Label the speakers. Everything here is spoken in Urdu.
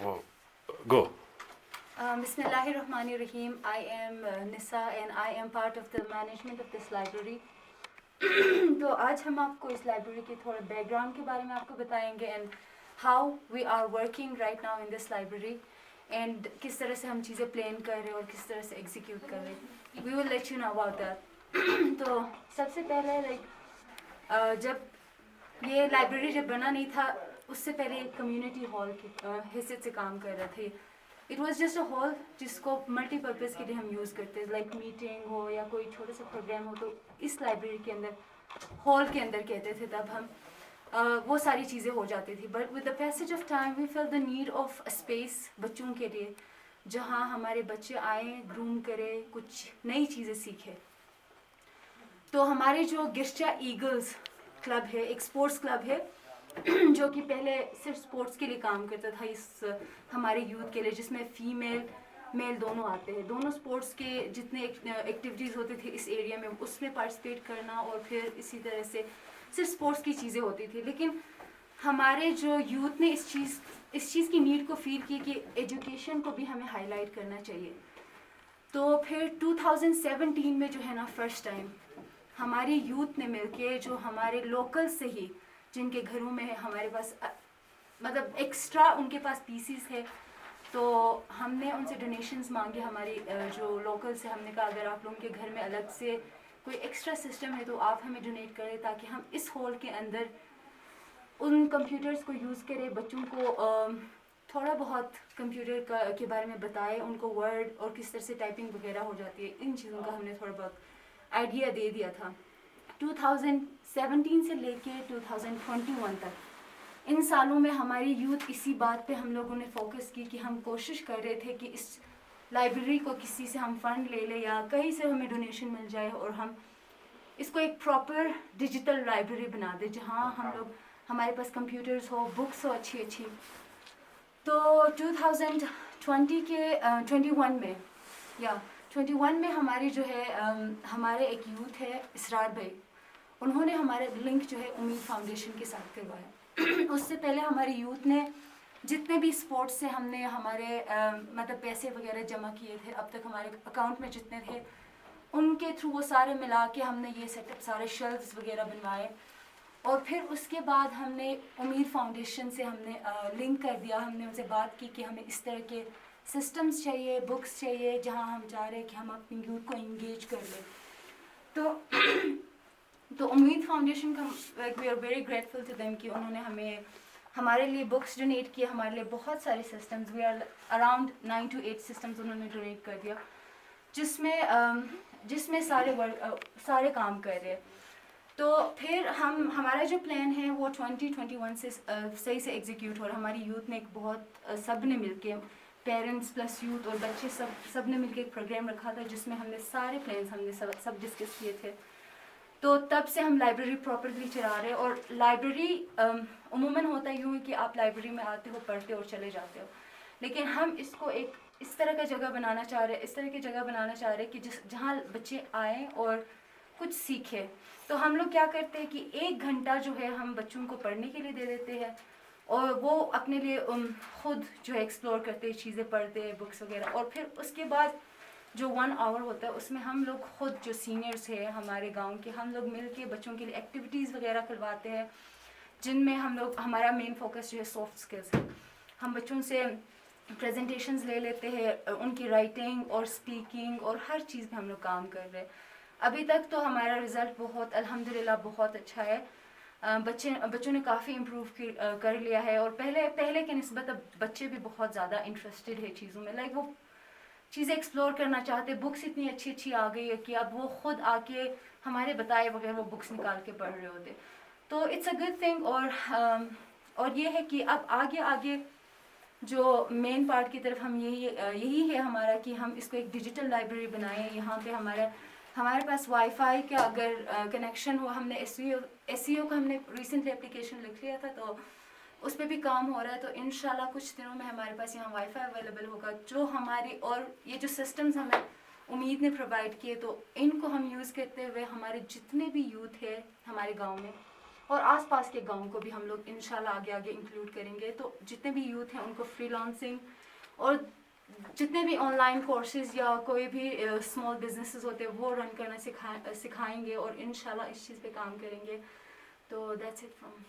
Speaker 1: وہ گو.
Speaker 2: Bismillahirrahmanirrahim. I am Nisa and I am part of the management of this library. تو آج ہم آپ کو اس لائبریری کے تھوڑے بیک گراؤنڈ کے بارے میں آپ کو بتائیں گے and how we are working right now in this library and کس طرح سے ہم چیزیں پلان کر رہے ہیں اور کس طرح سے ایگزیکیوٹ کر رہے ہیں. We will let you know about that. تو سب سے پہلے جب یہ لائبریری جب بنا نہیں تھا اس سے پہلے ایک کمیونٹی ہال کی حیثیت سے کام کر رہے تھے. It was just a hall جس کو ملٹی پرپز کے لیے ہم یوز کرتے ہیں, لائک میٹنگ ہو یا کوئی چھوٹے سے پروگرام ہو تو اس لائبریری کے اندر ہال کے اندر کہتے تھے تب ہم وہ ساری چیزیں ہو جاتی تھی. But with the passage of time we feel the need of space بچوں کے لیے جہاں ہمارے بچے آئیں, گروم کرے, کچھ نئی چیزیں سیکھے. تو ہمارے جو گرچا ایگلز کلب ہے, ایک اسپورٹس کلب ہے جو کہ پہلے صرف اسپورٹس کے لیے کام کرتا تھا اس ہمارے یوتھ کے لیے, جس میں فیمیل میل دونوں آتے ہیں. دونوں اسپورٹس کے جتنے ایکٹیویٹیز ہوتے تھے اس ایریا میں اس میں پارٹیسپیٹ کرنا اور پھر اسی طرح سے صرف اسپورٹس کی چیزیں ہوتی تھی. لیکن ہمارے جو یوتھ نے اس چیز کی نیڈ کو فیل کی کہ ایجوکیشن کو بھی ہمیں ہائی لائٹ کرنا چاہیے. تو پھر 2017 میں جو ہے نا فرسٹ ٹائم ہماری یوتھ نے مل کے, جو ہمارے لوکل سے ہی جن کے گھروں میں ہمارے پاس مطلب ایکسٹرا ان کے پاس پیسیز ہے, تو ہم نے ان سے ڈونیشنز مانگے. ہماری جو لوکل سے ہم نے کہا اگر آپ لوگوں کے گھر میں الگ سے کوئی ایکسٹرا سسٹم ہے تو آپ ہمیں ڈونیٹ کریں تاکہ ہم اس ہال کے اندر ان کمپیوٹرز کو یوز کریں, بچوں کو تھوڑا بہت کمپیوٹر کے بارے میں بتائے, ان کو ورڈ اور کس طرح سے ٹائپنگ وغیرہ ہو جاتی ہے, ان چیزوں کا ہم نے تھوڑا بہت آئیڈیا دے دیا تھا. 2017 سے لے کے 2021 تک ان سالوں میں ہماری یوتھ اسی بات پہ ہم لوگوں نے فوکس کی کہ ہم کوشش کر رہے تھے کہ اس لائبریری کو کسی سے ہم فنڈ لے لیں یا کہیں سے ہمیں ڈونیشن مل جائے اور ہم اس کو ایک پراپر ڈیجیٹل لائبریری بنا دیں جہاں ہم لوگ ہمارے پاس کمپیوٹرز ہو, بکس ہو اچھی اچھی. تو 2021 میں 21 میں ہماری جو ہے ہمارے ایک یوتھ ہے اسرار بھائی, انہوں نے ہمارے لنک جو ہے امید فاؤنڈیشن کے ساتھ کروایا. اس سے پہلے ہماری یوتھ نے جتنے بھی اسپورٹس سے ہم نے ہمارے مطلب پیسے وغیرہ جمع کیے تھے اب تک ہمارے اکاؤنٹ میں جتنے تھے ان کے تھرو وہ سارے ملا کے ہم نے یہ سیٹ اپ سارے شیلفز وغیرہ بنوائے. اور پھر اس کے بعد ہم نے امید فاؤنڈیشن سے ہم نے لنک کر دیا. ہم نے ان سے بات کی کہ ہمیں اس طرح کے سسٹمز چاہیے, بکس چاہیے جہاں ہم چاہ رہے ہیں کہ ہم اپنی یوتھ کو انگیج کر لیں. تو امید فاؤنڈیشن کا we are very grateful to them کہ انہوں نے ہمیں ہمارے لیے بکس ڈونیٹ کیے, ہمارے لیے بہت سارے systems, we are around 9 to 8 systems انہوں نے ڈونیٹ کر دیا جس میں سارے کام کر رہے. تو پھر ہمارا جو پلان ہے وہ 2021 سے صحیح سے ایگزیکیوٹ ہو رہا ہے. ہماری یوتھ نے ایک بہت سب نے مل کے پیرنٹس پلس یوتھ اور بچے سب نے مل کے ایک پروگرام رکھا تھا جس میں ہم نے سارے پلانس ہم نے سب ڈسکس کیے تھے. تو تب سے ہم لائبریری پراپرلی چلا رہے ہیں. اور لائبریری عموماً ہوتا یوں ہے کہ آپ لائبریری میں آتے ہو, پڑھتے ہو اور چلے جاتے ہو, لیکن ہم اس کو ایک اس طرح کا جگہ بنانا چاہ رہے کہ جہاں بچے آئیں اور کچھ سیکھیں. تو ہم لوگ کیا کرتے ہیں کہ 1 گھنٹہ جو ہے ہم بچوں کو پڑھنے کے لیے دے دیتے ہیں اور وہ اپنے لیے خود جو ہے ایکسپلور کرتے ہیں, چیزیں پڑھتے ہیں, بکس وغیرہ. اور پھر اس کے بعد جو 1 hour ہوتا ہے اس میں ہم لوگ خود جو سینئرس ہیں ہمارے گاؤں کے, ہم لوگ مل کے بچوں کے لیے ایکٹیویٹیز وغیرہ کرواتے ہیں جن میں ہمارا مین فوکس جو ہے سافٹ اسکلس ہے. ہم بچوں سے پریزنٹیشنز لے لیتے ہیں, ان کی رائٹنگ اور اسپیکنگ اور ہر چیز پہ ہم لوگ کام کر رہے ہیں. ابھی تک تو ہمارا رزلٹ بہت الحمدللہ بہت اچھا ہے. بچوں نے کافی امپروو کر لیا ہے اور پہلے کے نسبت اب بچے بھی بہت زیادہ انٹرسٹڈ ہے چیزوں میں, لائک وہ چیزیں ایکسپلور کرنا چاہتے. بکس اتنی اچھی آ گئی ہے کہ اب وہ خود آ کے ہمارے بتائے بغیر وہ بکس نکال کے پڑھ رہے ہوتے. تو اٹس اے گڈ تھنگ. اور یہ ہے کہ اب آگے جو مین پارٹ کی طرف ہم یہی ہے ہمارا کہ ہم اس کو ایک ڈیجیٹل لائبریری بنائیں. یہاں پہ ہمارے پاس وائی فائی کا اگر کنیکشن ہوا, ہم نے ایس سی او کا ہم نے ریسنٹلی اپلیکیشن لکھ لیا تھا تو اس پہ بھی کام ہو رہا ہے. تو انشاءاللہ کچھ دنوں میں ہمارے پاس یہاں وائی فائی اویلیبل ہوگا جو ہماری, اور یہ جو سسٹمز ہمیں امید نے پرووائڈ کیے تو ان کو ہم یوز کرتے ہوئے ہمارے جتنے بھی یوتھ ہے ہمارے گاؤں میں اور آس پاس کے گاؤں کو بھی ہم لوگ انشاءاللہ آگے آگے انکلوڈ کریں گے. تو جتنے بھی یوتھ ہیں ان کو فری لانسنگ اور جتنے بھی آن لائن کورسز یا کوئی بھی اسمال بزنسز ہوتے ہیں وہ رن کرنا سکھائیں گے اور انشاءاللہ اس چیز پہ کام کریں گے. تو دیٹس اٹ فرام